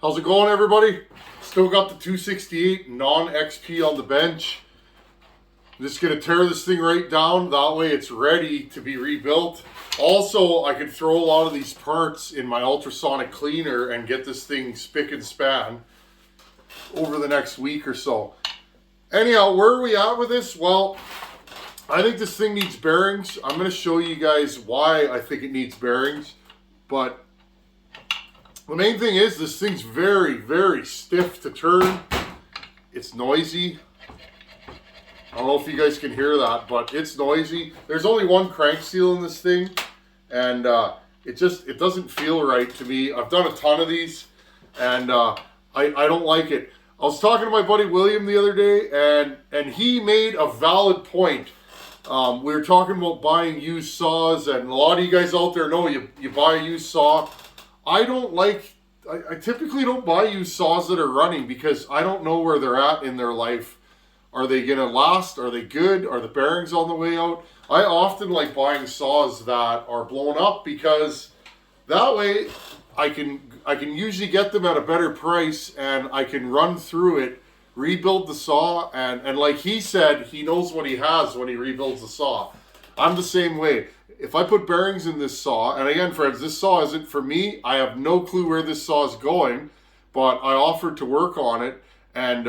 How's it going, everybody? Still got the 268 non-XP on the bench. I'm just gonna tear this thing right down. That way it's ready to be rebuilt. Also, I could throw a lot of these parts in my ultrasonic cleaner and get this thing spick and span over the next week or so. Anyhow, where are we at with this? Well, I think this thing needs bearings. I'm gonna show you guys why I think it needs bearings. But the main thing is this thing's very, very stiff to turn. It's noisy. I don't know if you guys can hear that, but it's noisy. There's only one crank seal in this thing, and it doesn't feel right to me. I've done a ton of these, and I don't like it. I was talking to my buddy William the other day, and he made a valid point. We were talking about buying used saws, and a lot of you guys out there know you buy a used saw. I typically don't buy used saws that are running because I don't know where they're at in their life. Are they gonna last? Are they good? Are the bearings on the way out? I often like buying saws that are blown up because that way I can usually get them at a better price and I can run through it, rebuild the saw, and like he said, he knows what he has when he rebuilds the saw. I'm the same way. If I put bearings in this saw, and again, friends, this saw isn't for me. I have no clue where this saw is going, but I offered to work on it, and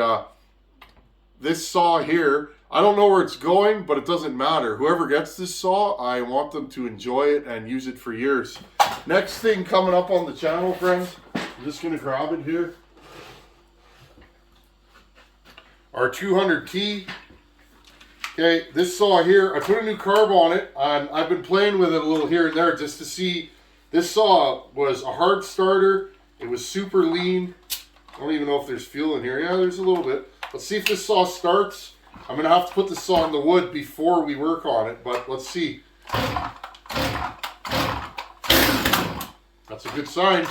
this saw here, I don't know where it's going, but it doesn't matter. Whoever gets this saw, I want them to enjoy it and use it for years. Next thing coming up on the channel, friends, I'm just going to grab it here. Our 200T. Okay, this saw here, I put a new carb on it, and I've been playing with it a little here and there just to see. This saw was a hard starter. It was super lean. I don't even know if there's fuel in here. Yeah, there's a little bit. Let's see if this saw starts. I'm going to have to put the saw in the wood before we work on it, but let's see. That's a good sign.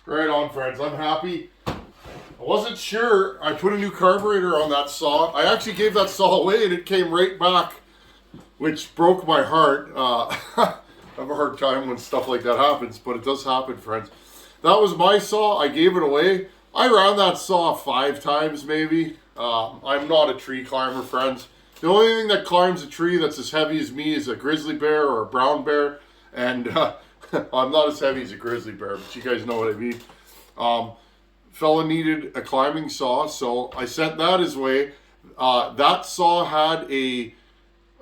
Right on, friends. I'm happy. I wasn't sure. I put a new carburetor on that saw. I actually gave that saw away and it came right back, which broke my heart. I have a hard time when stuff like that happens, but it does happen, friends. That was my saw. I gave it away. I ran that saw 5 times maybe. I'm not a tree climber, friends. The only thing that climbs a tree that's as heavy as me is a grizzly bear or a brown bear, and I'm not as heavy as a grizzly bear, but you guys know what I mean. Fella needed a climbing saw, so I sent that his way. That saw had a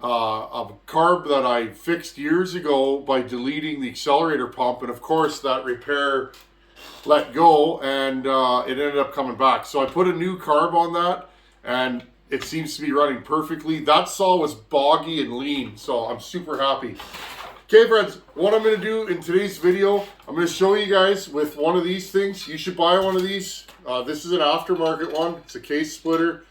carb that I fixed years ago by deleting the accelerator pump, and of course that repair let go, and it ended up coming back. So I put a new carb on that, and it seems to be running perfectly. That saw was boggy and lean, so I'm super happy. Okay, friends, what I'm going to do in today's video, I'm going to show you guys with one of these things. You should buy one of these. This is an aftermarket one. It's a case splitter.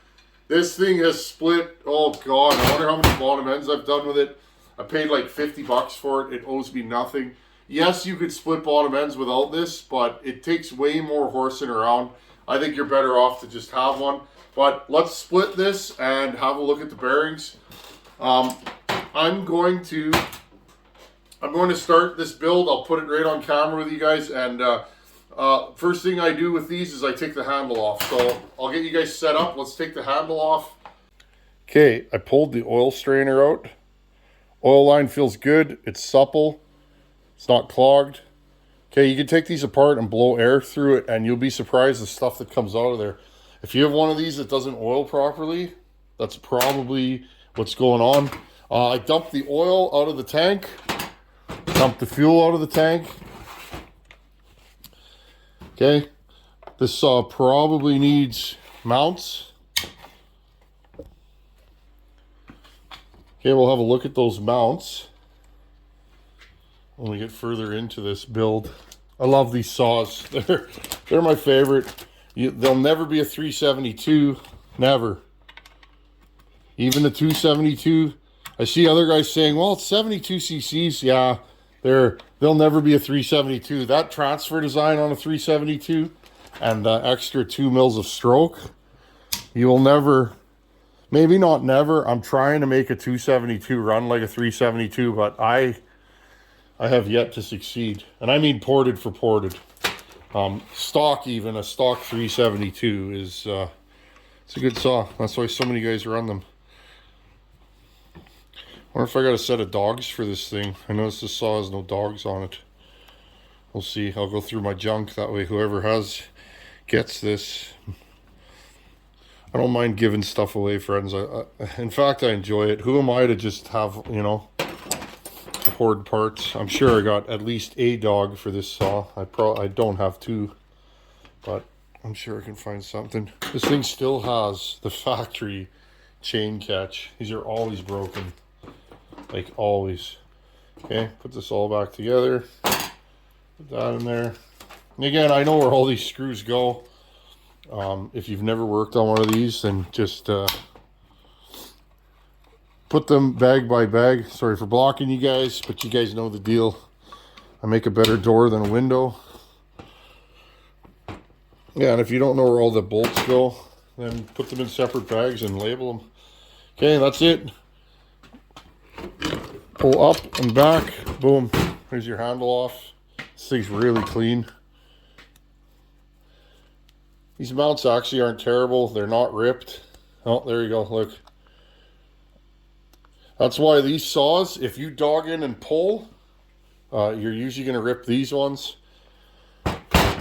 This thing has split, oh God, I wonder how many bottom ends I've done with it. I paid like 50 bucks for it. It owes me nothing. Yes, you could split bottom ends without this, but it takes way more horsing around. I think you're better off to just have one. But let's split this and have a look at the bearings. I'm going to start this build. I'll put it right on camera with you guys, and first thing I do with these is I take the handle off. So I'll get you guys set up. Let's take the handle off. Okay, I pulled the oil strainer out. Oil line feels good. It's supple. It's not clogged. Okay, you can take these apart and blow air through it, and you'll be surprised the stuff that comes out of there. If you have one of these that doesn't oil properly, that's probably what's going on. I dumped the oil out of the tank. Dump the fuel out of the tank. Okay, this saw probably needs mounts. Okay, we'll have a look at those mounts when we get further into this build. I love these saws. They're my favorite. They'll never be a 372. Never. Even the 272. I see other guys saying, well, it's 72 cc's. Yeah, they'll never be a 372. That transfer design on a 372 and extra 2 mils of stroke, you will never, maybe not never. I'm trying to make a 272 run like a 372, but I have yet to succeed. And I mean ported for ported. Stock, even a stock 372 is it's a good saw. That's why so many guys run them. Wonder if I got a set of dogs for this thing. I notice this saw has no dogs on it. We'll see. I'll go through my junk. That way whoever gets this. I don't mind giving stuff away, friends. In fact, I enjoy it. Who am I to just have, you know, to hoard parts? I'm sure I got at least a dog for this saw. I don't have 2, but I'm sure I can find something. This thing still has the factory chain catch. These are always broken. Like always. Okay, put this all back together. Put that in there. And again, I know where all these screws go. If you've never worked on one of these, then just put them bag by bag. Sorry for blocking you guys, but you guys know the deal. I make a better door than a window. Yeah, and if you don't know where all the bolts go, then put them in separate bags and label them. Okay, that's it. Pull up and back. Boom. Here's your handle off. This thing's really clean. These mounts actually aren't terrible. They're not ripped. Oh, there you go. Look. That's why these saws, if you dog in and pull, you're usually going to rip these ones.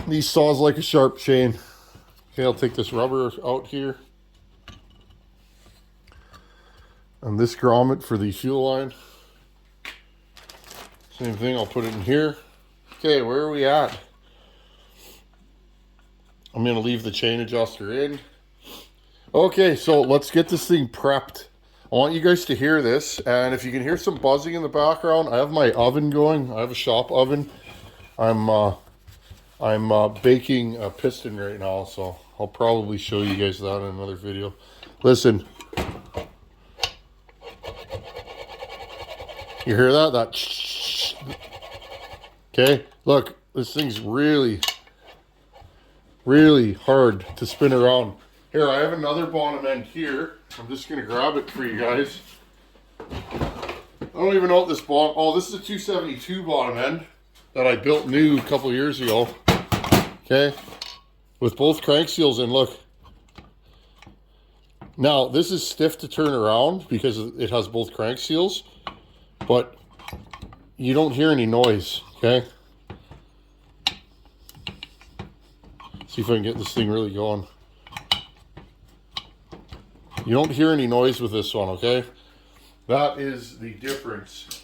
These saws like a sharp chain. Okay, I'll take this rubber out here. And this grommet for the fuel line. Same thing, I'll put it in here. Okay, where are we at? I'm going to leave the chain adjuster in. Okay, so let's get this thing prepped. I want you guys to hear this, and if you can hear some buzzing in the background, I have my oven going. I have a shop oven. I'm baking a piston right now, so I'll probably show you guys that in another video. Listen. You hear that? That shh. Okay, look, this thing's really hard to spin around. Here, I have another bottom end here. I'm just going to grab it for you guys. I don't even know what this bottom... Oh, this is a 272 bottom end that I built new a couple years ago. Okay, with both crank seals in, look. Now, this is stiff to turn around because it has both crank seals, but you don't hear any noise, okay? See if I can get this thing really going. You don't hear any noise with this one, okay? That is the difference.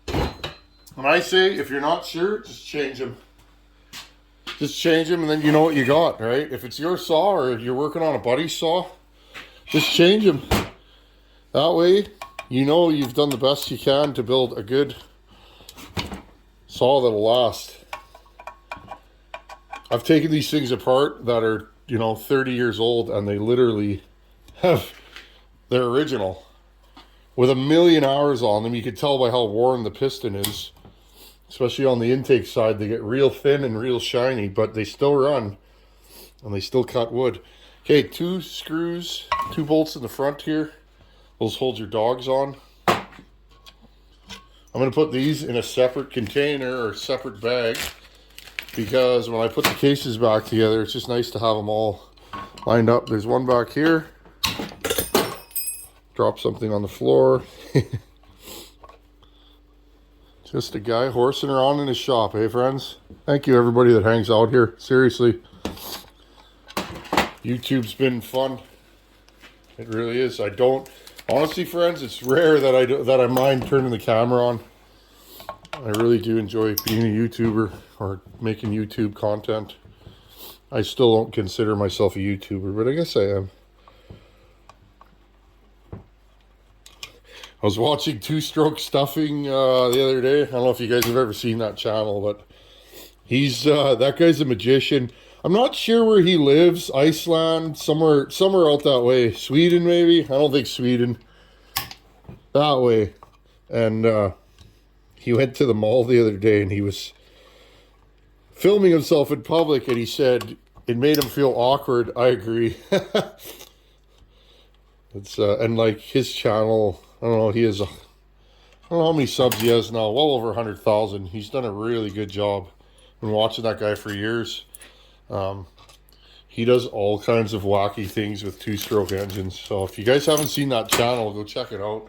When I say, if you're not sure, just change them. Just change them and then you know what you got, right? If it's your saw or if you're working on a buddy's saw, just change them. That way, you know you've done the best you can to build a good saw that'll last. I've taken these things apart that are, 30 years old, and they literally they're original. With 1 million hours on them, you can tell by how worn the piston is. Especially on the intake side, they get real thin and real shiny, but they still run, and they still cut wood. Okay, 2 screws, 2 bolts in the front here. Those hold your dogs on. I'm going to put these in a separate container or separate bag, because when I put the cases back together, it's just nice to have them all lined up. There's one back here. Drop something on the floor. Just a guy horsing around in his shop, eh, friends? Thank you, everybody that hangs out here. Seriously. YouTube's been fun. It really is. Honestly, friends, it's rare that I mind turning the camera on. I really do enjoy being a YouTuber or making YouTube content. I still don't consider myself a YouTuber, but I guess I am. I was watching Two Stroke Stuffing the other day. I don't know if you guys have ever seen that channel, but he's that guy's a magician. I'm not sure where he lives. Iceland, somewhere out that way. Sweden, maybe. I don't think Sweden. That way. And he went to the mall the other day, and he was filming himself in public, and he said it made him feel awkward. I agree. It's and like his channel, I don't know, I don't know how many subs he has now, well over 100,000. He's done a really good job. Been watching that guy for years. He does all kinds of wacky things with two-stroke engines. So if you guys haven't seen that channel, go check it out.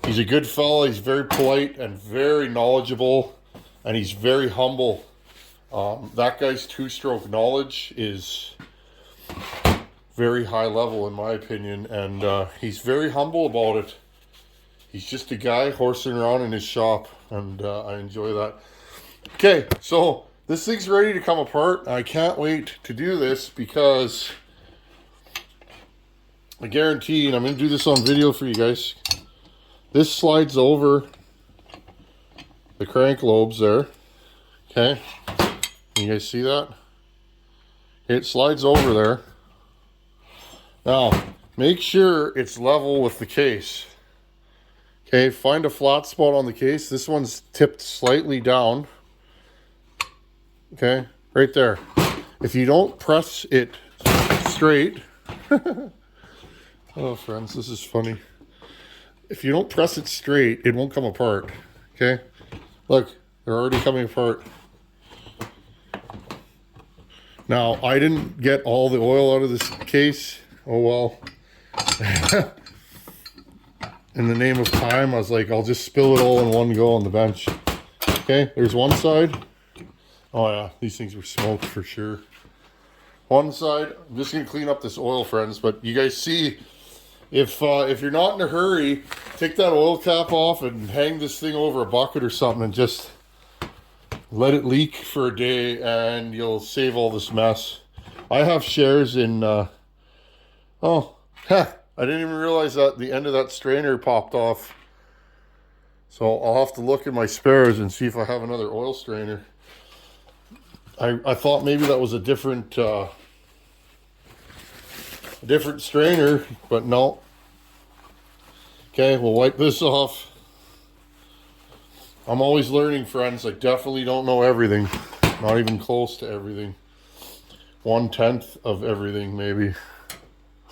He's a good fella. He's very polite and very knowledgeable, and he's very humble. That guy's two-stroke knowledge is very high level in my opinion, and he's very humble about it. He's just a guy horsing around in his shop, and I enjoy that. Okay, so this thing's ready to come apart. I can't wait to do this because I guarantee, and I'm going to do this on video for you guys, this slides over the crank lobes there. Okay, you guys see that? It slides over there. Now, make sure it's level with the case. Okay, find a flat spot on the case. This one's tipped slightly down. Okay, right there. If you don't press it straight, oh friends, this is funny. If you don't press it straight, it won't come apart. Okay, look, they're already coming apart. Now, I didn't get all the oil out of this case. Oh well. In the name of time, I was like, I'll just spill it all in one go on the bench. Okay, there's one side. Oh yeah, these things were smoked for sure. One side, I'm just gonna clean up this oil, friends, but you guys see, if you're not in a hurry, take that oil cap off and hang this thing over a bucket or something and just let it leak for a day, and you'll save all this mess. I have shares in, I didn't even realize that the end of that strainer popped off. So I'll have to look in my spares and see if I have another oil strainer. I thought maybe that was a different strainer, but no. Okay, we'll wipe this off. I'm always learning, friends. I definitely don't know everything. Not even close to everything. 1/10 of everything, maybe.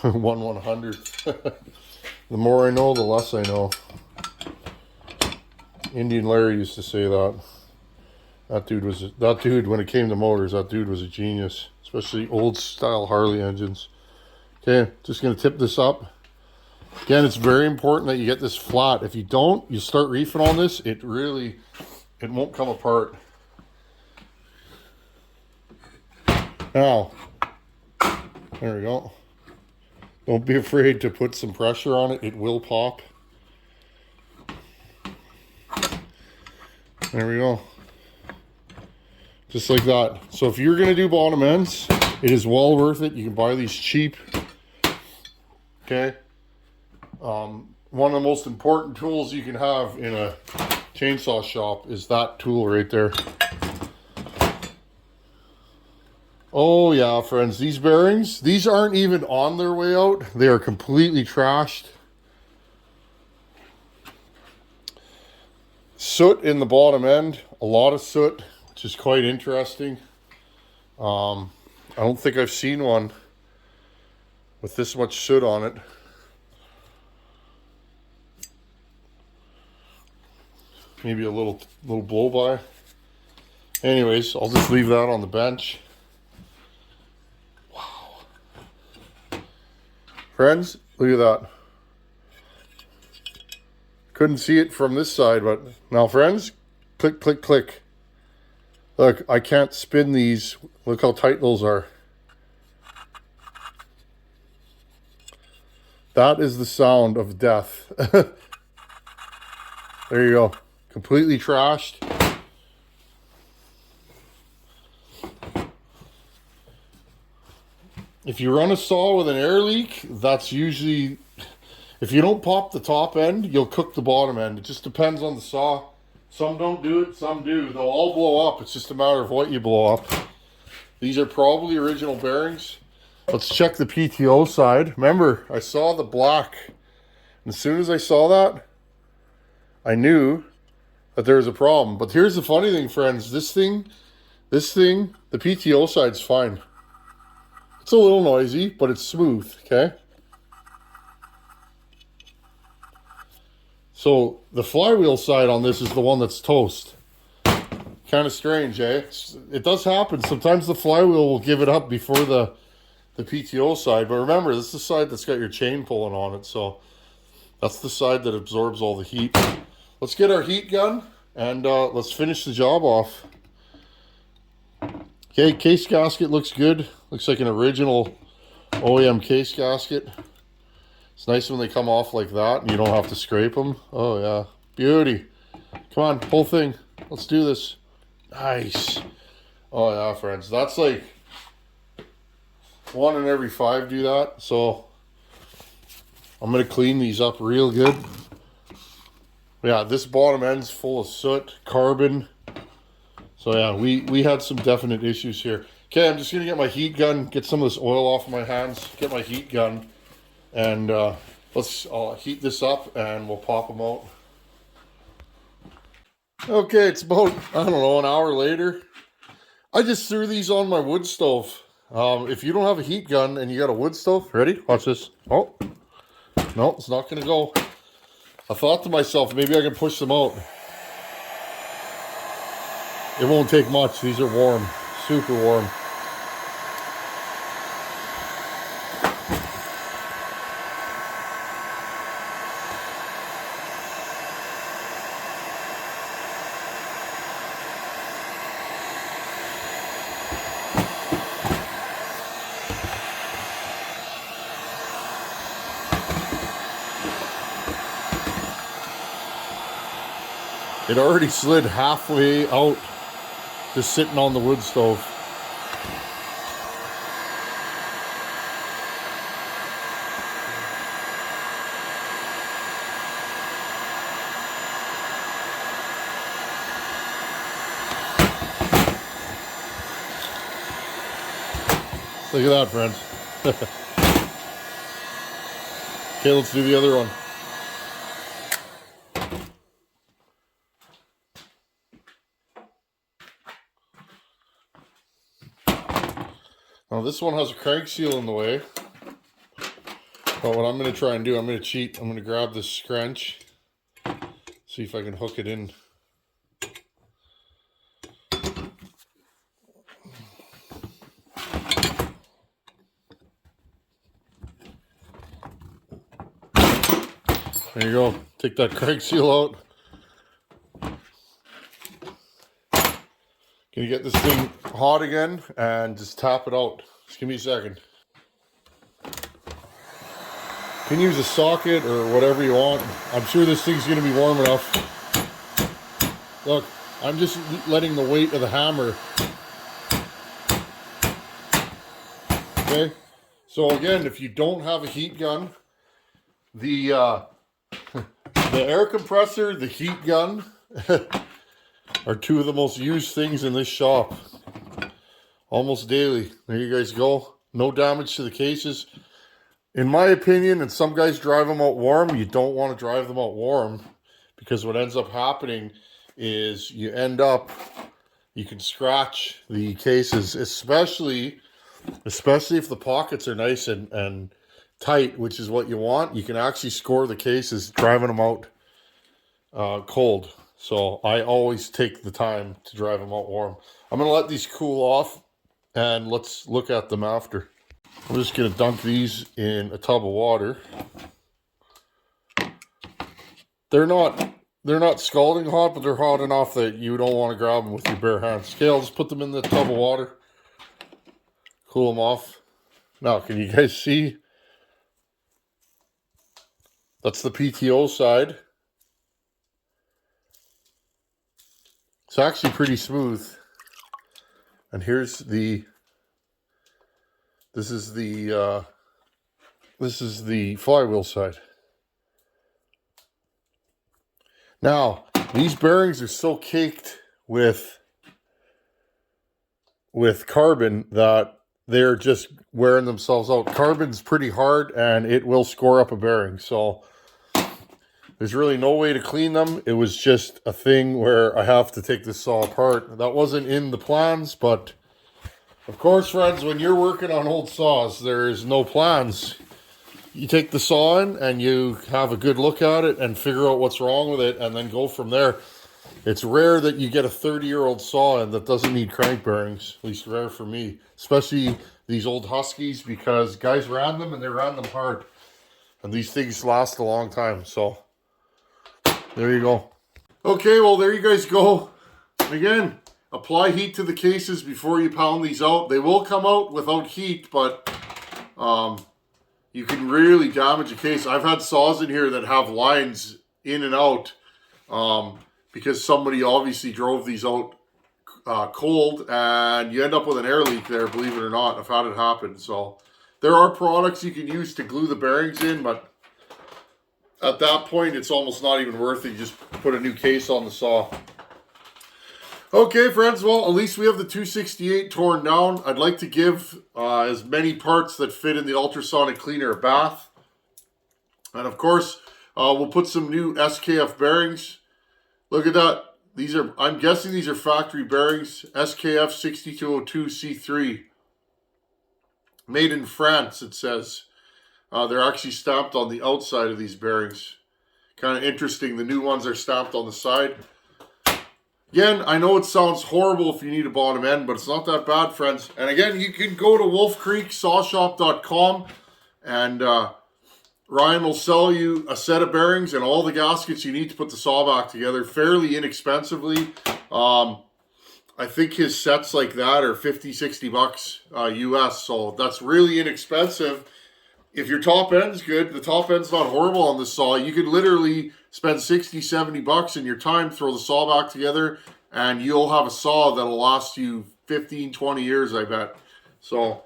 1/100th. The more I know, the less I know. Indian Larry used to say that. That dude, when it came to motors, that dude was a genius. Especially old style Harley engines. Okay, just going to tip this up. Again, it's very important that you get this flat. If you don't, you start reefing on this, it won't come apart. Now, there we go. Don't be afraid to put some pressure on it. It will pop. There we go. Just like that. So if you're going to do bottom ends, it is well worth it. You can buy these cheap. Okay. One of the most important tools you can have in a chainsaw shop is that tool right there. Oh yeah, friends, these bearings, these aren't even on their way out. They are completely trashed. Soot in the bottom end, a lot of soot, which is quite interesting. I don't think I've seen one with this much soot on it. Maybe a little blow by. Anyways, I'll just leave that on the bench. Wow. Friends, look at that. Couldn't see it from this side, but now friends, click, click, click. Look, I can't spin these. Look how tight those are. That is the sound of death. There you go. Completely trashed. If you run a saw with an air leak, that's usually, If you don't pop the top end, you'll cook the bottom end. It just depends on the saw. Some don't do it, some do. They'll all blow up. It's just a matter of what you blow up. These are probably original bearings. Let's check the PTO side. Remember, I saw the black. And as soon as I saw that, I knew that there was a problem. But here's the funny thing, friends. This thing, the PTO side's fine. It's a little noisy, but it's smooth, okay? So the flywheel side on this is the one that's toast. Kind of strange, eh? It does happen. Sometimes the flywheel will give it up before the PTO side. But remember, this is the side that's got your chain pulling on it. So that's the side that absorbs all the heat. Let's get our heat gun and let's finish the job off. Okay, case gasket looks good. Looks like an original OEM case gasket. It's nice when they come off like that and you don't have to scrape them. Oh yeah, beauty. Come on, whole thing. Let's do this. Nice. Oh yeah, friends. That's like 1 in every 5 do that. So I'm going to clean these up real good. Yeah, this bottom end's full of soot, carbon. So yeah, we had some definite issues here. Okay, I'm just going to get my heat gun, get some of this oil off of my hands, get my heat gun, and I'll heat this up and we'll pop them out. Okay, it's about, I don't know, an hour later. I just threw these on my wood stove. If you don't have a heat gun and you got a wood stove, ready? Watch this. Oh, no, it's not going to go. I thought to myself, maybe I can push them out. It won't take much. These are warm, super warm. It already slid halfway out, just sitting on the wood stove. Look at that, friends. Okay, let's do the other one. Now this one has a crank seal in the way. But what I'm going to try and do, I'm going to cheat. I'm going to grab this scrunch. See if I can hook it in. There you go. Take that crank seal out. Can you get this thing hot again and just tap it out? Just give me a second. You can use a socket or whatever you want. I'm sure this thing's going to be warm enough. Look, I'm just letting the weight of the hammer. Okay? So again, if you don't have a heat gun, the air compressor, the heat gun are two of the most used things in this shop. Almost daily. There you guys go. No damage to the cases. In my opinion, and some guys drive them out warm, you don't want to drive them out warm because what ends up happening is you can scratch the cases, especially if the pockets are nice and tight, which is what you want. You can actually score the cases driving them out cold. So I always take the time to drive them out warm. I'm going to let these cool off and let's look at them after. I'm just going to dunk these in a tub of water. They're not scalding hot, but they're hot enough that you don't want to grab them with your bare hands. Okay, I'll just put them in the tub of water. Cool them off. Now, can you guys see? That's the PTO side. It's actually pretty smooth. And here's this is the flywheel side. Now, these bearings are so caked with carbon that they're just wearing themselves out. Carbon's pretty hard and it will score up a bearing. So there's really no way to clean them. It was just a thing where I have to take this saw apart. That wasn't in the plans, but of course, friends, when you're working on old saws, there's no plans. You take the saw in and you have a good look at it and figure out what's wrong with it and then go from there. It's rare that you get a 30-year-old saw in that doesn't need crank bearings, at least rare for me, especially these old Huskies, because guys ran them and they ran them hard. And these things last a long time, so there you go. Okay, well, there you guys go. Again, apply heat to the cases before you pound these out. They will come out without heat, but you can really damage a case. I've had saws in here that have lines in and out because somebody obviously drove these out cold, and you end up with an air leak there, believe it or not. I've had it happen. So there are products you can use to glue the bearings in, but at that point, it's almost not even worth it. You just put a new case on the saw. Okay, friends, well, at least we have the 268 torn down. I'd like to give as many parts that fit in the ultrasonic cleaner a bath. And of course, we'll put some new SKF bearings. Look at that. These are, I'm guessing these are factory bearings. SKF 6202C3. Made in France, it says. They're actually stamped on the outside of these bearings. Kind of interesting. The new ones are stamped on the side. Again, I know it sounds horrible if you need a bottom end, but it's not that bad, friends. And again, you can go to wolfcreeksawshop.com and Ryan will sell you a set of bearings and all the gaskets you need to put the saw back together fairly inexpensively. I think his sets like that are 50, 60 bucks US, so that's really inexpensive. If your top end's good, the top end's not horrible on this saw, you could literally spend 60, 70 bucks in your time, throw the saw back together, and you'll have a saw that'll last you 15, 20 years, I bet. So,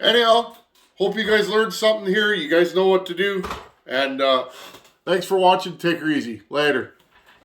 anyhow, hope you guys learned something here. You guys know what to do. And thanks for watching. Take her easy. Later.